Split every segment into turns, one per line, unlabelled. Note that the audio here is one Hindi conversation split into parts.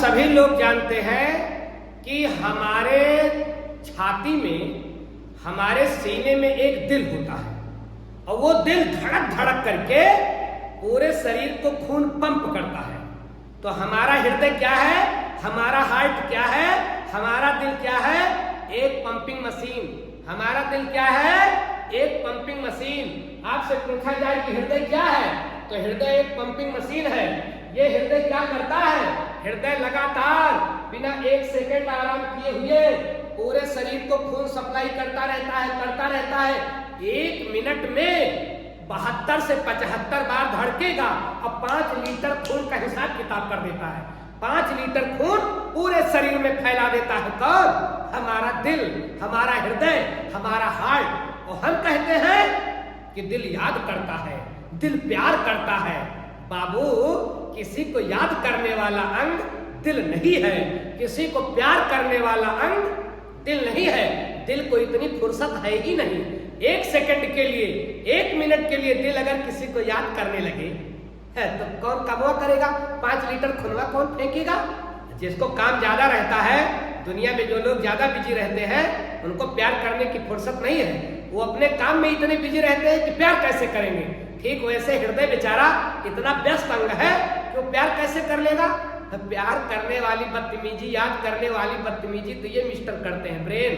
सभी लोग जानते हैं कि हमारे छाती में, हमारे सीने में एक दिल होता है और वो दिल धड़क धड़क करके पूरे शरीर को खून पंप करता है। तो हमारा हृदय क्या है, हमारा हार्ट क्या है, हमारा दिल क्या है? एक पंपिंग मशीन। हमारा दिल क्या है? एक पंपिंग मशीन। आपसे पूछा जाए कि हृदय क्या है, तो हृदय एक पंपिंग मशीन है। ये हृदय क्या करता है? हृदय लगातार बिना एक सेकंड आराम किए हुए पूरे शरीर को खून सप्लाई करता रहता है। एक मिनट में 72 से 75 बार धड़केगा और 5 लीटर खून का हिसाब किताब कर देता है। 5 लीटर खून पूरे शरीर में फैला देता है। कौन? हमारा दिल, हमारा हृदय, हमारा हार्ट। और हम कहते हैं कि दिल याद करता है, दिल प्यार करता है। बाबू, किसी को याद करने वाला अंग दिल नहीं है, किसी को प्यार करने वाला अंग दिल नहीं है। दिल को इतनी फुर्सत है ही नहीं। 1 सेकंड के लिए, 1 मिनट के लिए दिल अगर किसी को याद करने लगे है तो कौन कमवा करेगा? 5 लीटर खूनवा कौन फेंकेगा? जिसको काम ज्यादा रहता है, दुनिया में जो लोग ज्यादा बिजी रहते हैं उनको प्यार करने की फुर्सत नहीं है। वो अपने काम में इतने बिजी रहते हैं कि प्यार कैसे करेंगे। ठीक वैसे हृदय बेचारा इतना व्यस्त अंग है कि वो प्यार कैसे कर लेगा? प्यार करने वाली बदतमीजी, याद करने वाली बदतमीजी तो ये मिस्टर करते हैं, ब्रेन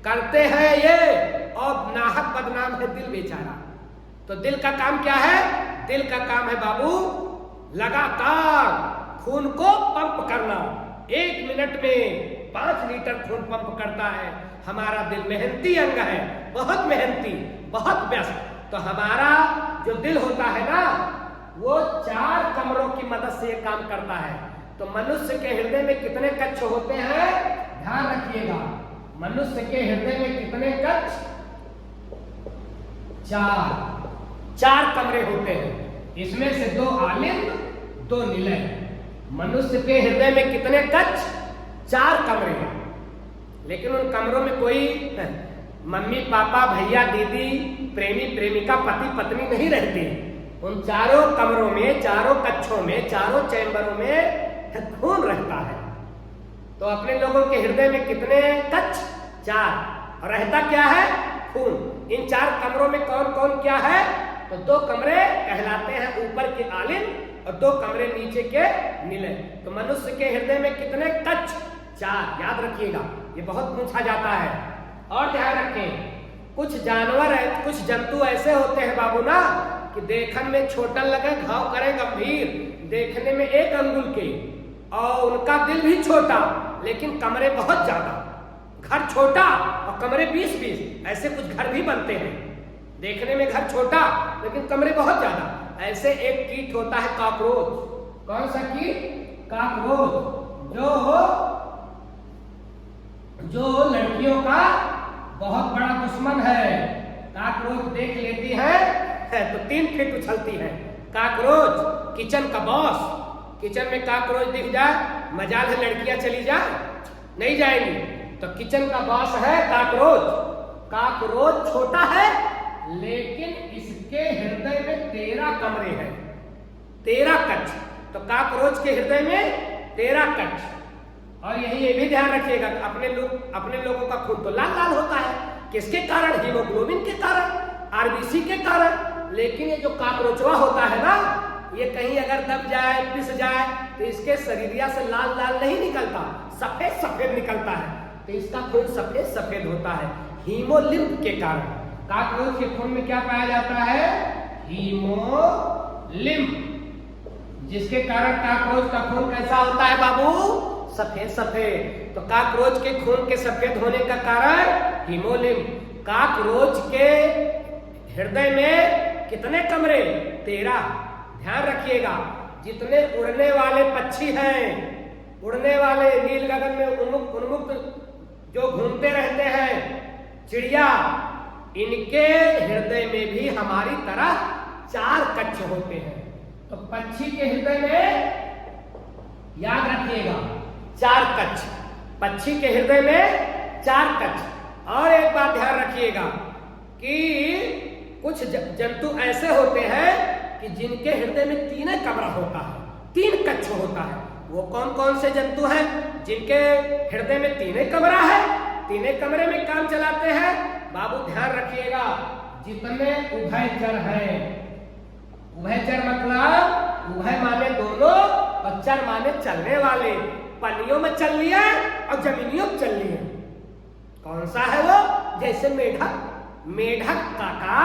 करते हैं ये, और नाहक बदनाम है दिल बेचारा। तो दिल का काम क्या है? दिल का काम है बाबू लगातार खून को पंप करना। 1 मिनट में 5 लीटर खून पंप करता है। हमारा दिल मेहनती अंग है, बहुत मेहनती, बहुत व्यस्त। तो हमारा जो दिल होता है ना, वो 4 कमरों की मदद से ये काम करता है। तो मनुष्य के हृदय में कितने कक्ष होते हैं? ध्यान रखिएगा, मनुष्य के हृदय में कितने कक्ष? 4 कमरे होते हैं। इसमें से 2 आलिंद, 2 निलय। मनुष्य के हृदय में कितने कक्ष? 4 कमरे हैं। लेकिन उन कमरों में कोई मम्मी पापा, भैया दीदी, प्रेमी प्रेमिका, पति पत्नी नहीं रहती। उन 4 कमरों में, 4 कक्षों में, 4 चैम्बरों में खून रहता है। तो अपने लोगों के हृदय में कितने कक्ष? 4। और रहता क्या है? खून। इन 4 कमरों में कौन कौन क्या है? तो 2 कमरे कहलाते हैं ऊपर के आलिंद और 2 कमरे नीचे के निलय। तो मनुष्य के हृदय में कितने कक्ष? 4। याद रखिएगा, ये बहुत पूछा जाता है। और ध्यान रखें, कुछ जानवर है, कुछ जंतु ऐसे होते हैं बाबू ना कि देखने में छोटा लगे, घाव करे गंभीर, देखने में 1 अंगुल के, और उनका दिल भी छोटा लेकिन कमरे बहुत ज्यादा। घर छोटा और कमरे 20-20, ऐसे कुछ घर भी बनते हैं। देखने में घर छोटा लेकिन कमरे बहुत ज्यादा। ऐसे एक कीट होता है कॉकरोच। कौन सा कीट? कॉकरोच। जो लड़कियों का बहुत बड़ा दुश्मन है। कॉकरोच देख लेती है तो 3 फीट उछलती है। कॉकरोच किचन का बॉस। किचन में कॉकरोच दिख जाए, मजाल है लड़कियां चली जाए, नहीं जाएंगी। तो किचन का बॉस है कॉकरोच। कॉकरोच छोटा है लेकिन इसके हृदय में 13 कमरे हैं, 13 कक्ष। तो कॉकरोच के हृदय में 13 कक्ष। और ये भी ध्यान रखिएगा, अपने लोगों का खून तो लाल लाल होता है। किसके कारण? हीमोग्लोबिन के कारण, आरबीसी के कारण। लेकिन ये जो कॉकरोचवा होता है ना, ये कहीं अगर दब जाए, पिस जाए तो इसके शरीरिया से लाल लाल नहीं निकलता, सफेद सफेद निकलता है। तो इसका खून सफेद सफेद होता है हीमोलिम्फ के कारण। कॉकरोच के खून में क्या पाया जाता है? हीमोलिम्फ, जिसके कारण कॉकरोच का खून कैसा होता है बाबू? सफेद सफेद। तो कॉकरोच के खून के सफेद होने का कारण हीमोलिम्फ। कॉकरोच के हृदय में कितने कमरे? 13। ध्यान रखिएगा, जितने उड़ने वाले पक्षी हैं, उड़ने वाले नील गगन में उन्मुक्त जो घूमते रहते हैं चिड़िया, इनके हृदय में भी हमारी तरह 4 कक्ष होते हैं। तो पक्षी के हृदय में याद रखिएगा 4 कक्ष। पक्षी के हृदय में 4 कक्ष। और एक बात ध्यान रखिएगा कि कुछ जंतु ऐसे होते हैं कि जिनके हृदय में 3 कमरा होता है, 3 कक्ष होता है। वो कौन कौन से जंतु हैं जिनके हृदय में तीन ही कमरा है, तीन ही कमरे में काम चलाते हैं? बाबू ध्यान रखिएगा, जितने उभयचर हैं, उभयचर मतलब उभय माने दोनों और चर माने चलने वाले, पनियों में चल लिया और जमीनियों में चल लिया। कौन सा है वो? जैसे मेढक, मेढक काका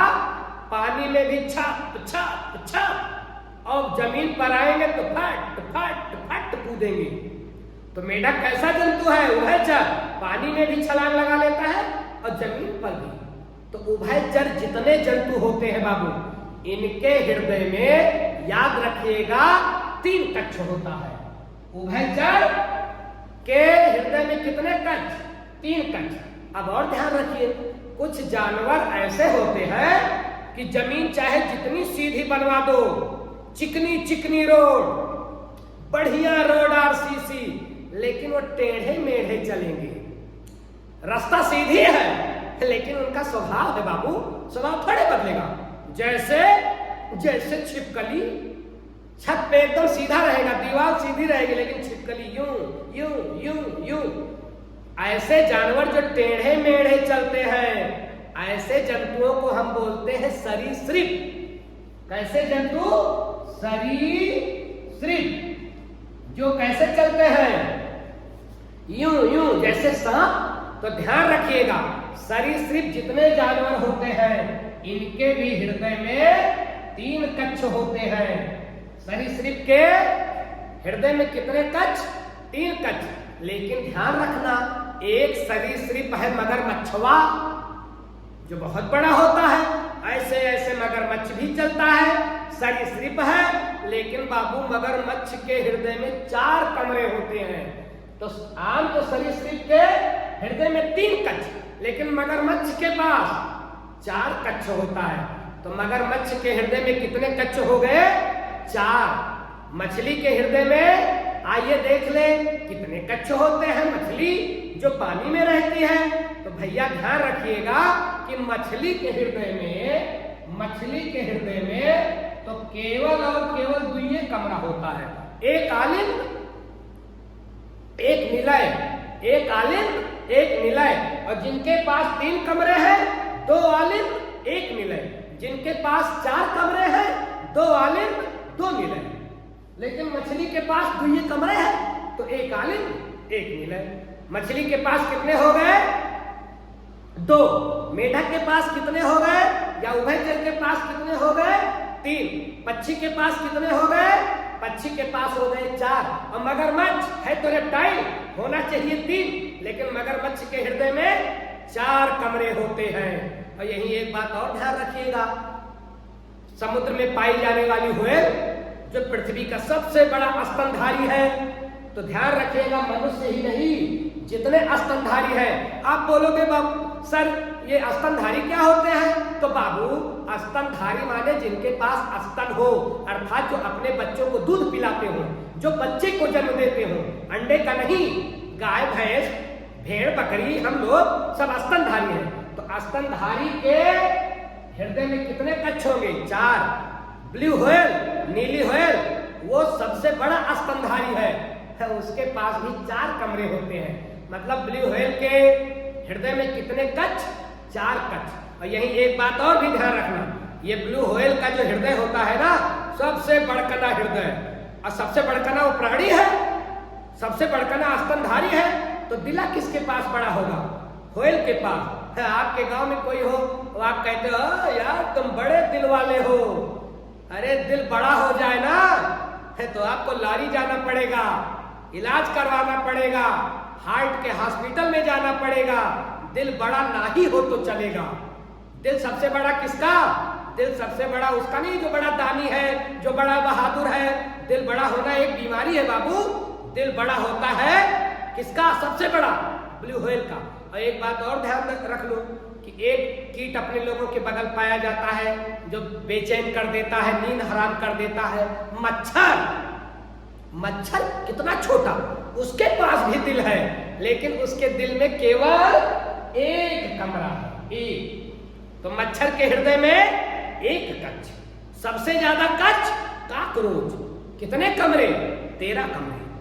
पानी में भी छप छप छप और जमीन पर आएंगे तो फट फट फट कूदेंगे। तो मेढक कैसा जंतु है? उभयचर, पानी में भी छलांग लगा लेता है और जमीन पर भी। तो उभयचर जितने जंतु होते हैं बाबू, इनके हृदय में याद रखिएगा तीन कक्ष होता है। उभयचर के हृदय में कितने कक्ष? तीन कक्ष। अब और ध्यान रखिए, कुछ जानवर ऐसे होते हैं कि जमीन चाहे जितनी सीधी बनवा दो, चिकनी चिकनी रोड, बढ़िया रोड आरसीसी, लेकिन वो टेढ़े मेढ़े चलेंगे। रास्ता सीधी है लेकिन उनका स्वभाव है बाबू, स्वभाव थोड़े बदलेगा। जैसे जैसे छिपकली, छत पे एकदम सीधा रहेगा, दीवार सीधी रहेगी, लेकिन छिपकली यूं यूं यूं यूं। ऐसे जानवर जो टेढ़े मेढ़े चलते हैं, ऐसे जंतुओं को हम बोलते हैं सरीसृप। कैसे जंतु? सरीसृप। जो कैसे चलते हैं? यूं यूं, जैसे सांप। तो ध्यान रखिएगा, सरीसृप जितने जानवर होते हैं इनके भी हृदय में तीन कक्ष होते हैं। सरीसृप के हृदय में कितने कक्ष? तीन कक्ष। लेकिन ध्यान रखना, एक सरीसृप है मगरमच्छवा, जो बहुत बड़ा होता है। ऐसे ऐसे मगरमच्छ भी चलता है, सरीसृप है, लेकिन बाबू मगरमच्छ के हृदय में चार कमरे होते हैं। तो आम तो सरीसृप के हृदय में तीन कक्ष, लेकिन मगरमच्छ के पास चार कक्ष होता है। तो मगरमच्छ के हृदय में कितने कक्ष हो गए? चार। मछली के हृदय में आइए देख ले कितने कक्ष होते हैं, मछली जो पानी में रहती है। तो भैया ध्यान रखिएगा कि मछली के हृदय में तो केवल और केवल दुइये कमरा होता है। एक आलिंद, एक निलय, एक आलिंद, एक निलय। और जिनके पास तीन कमरे हैं, दो आलिंद, एक निलय। जिनके पास चार कमरे हैं, दो आलिंद, दो निलय। लेकिन मछली के पास दुइये कमरे हैं, तो एक आलिंद, एक निलय। मछली के पास कितने हो गए? दो। मेढक के पास कितने हो गए? या उभयचर के पास कितने हो गए? तीन। पक्षी के पास कितने हो गए? पक्षी के पास हो गए चार। और मगरमच्छ है तो रेप्टाइल, होना चाहिए तीन, लेकिन मगरमच्छ के हृदय में चार कमरे होते हैं। और यही एक बात और ध्यान रखिएगा, समुद्र में पाई जाने वाली व्हेल जो पृथ्वी का सबसे बड़ा स्तनधारी है, तो ध्यान रखिएगा मनुष्य ही नहीं, जितने स्तनधारी हैं। आप बोलोगे बाबू सर ये स्तनधारी क्या होते हैं? तो बाबू स्तनधारी माने जिनके पास स्तन हो, अर्थात जो अपने बच्चों को दूध पिलाते हो, जो बच्चे को जन्म देते हो, अंडे का नहीं। गाय भैंस भेड़ बकरी हम लोग सब स्तनधारी हैं। तो स्तनधारी के हृदय में कितने कक्ष होंगे? चार। ब्लू व्हेल, नीली व्हेल, वो सबसे बड़ा स्तनधारी है, उसके पास भी चार कमरे होते हैं। मतलब ब्लू व्हेल के हृदय में कितने कक्ष? चार कक्ष। और यही एक बात और भी ध्यान रखना, ये ब्लू व्हेल का जो हृदय होता है ना, सबसे बड़कना हृदय, और सबसे बड़कना वो प्राणी है, सबसे बड़कना स्तनधारी है। तो दिला किसके पास बड़ा होगा? व्हेल के पास। आपके गांव में कोई हो तो आप कहते हो यार तुम बड़े दिल वाले हो। अरे दिल बड़ा हो जाए ना तो आपको लारी जाना पड़ेगा, इलाज करवाना पड़ेगा, हार्ट के हॉस्पिटल में जाना पड़ेगा। दिल बड़ा ना ही हो तो चलेगा। दिल सबसे बड़ा किसका? दिल सबसे बड़ा उसका नहीं जो बड़ा दानी है, जो बड़ा बहादुर है। दिल बड़ा होना एक बीमारी है बाबू। दिल बड़ा होता है किसका? सबसे बड़ा ब्लू व्हेल का। और एक बात और ध्यान रख लो कि एक कीट अपने लोगों के बगल पाया जाता है जो बेचैन कर देता है, नींद हराम कर देता है, मच्छर। मच्छर कितना छोटा, उसके पास भी दिल है, लेकिन उसके दिल में केवल एक कमरा है, एक। तो मच्छर के हृदय में एक कक्ष। सबसे ज्यादा कक्ष काकरोच। कितने कमरे? 13 कमरे।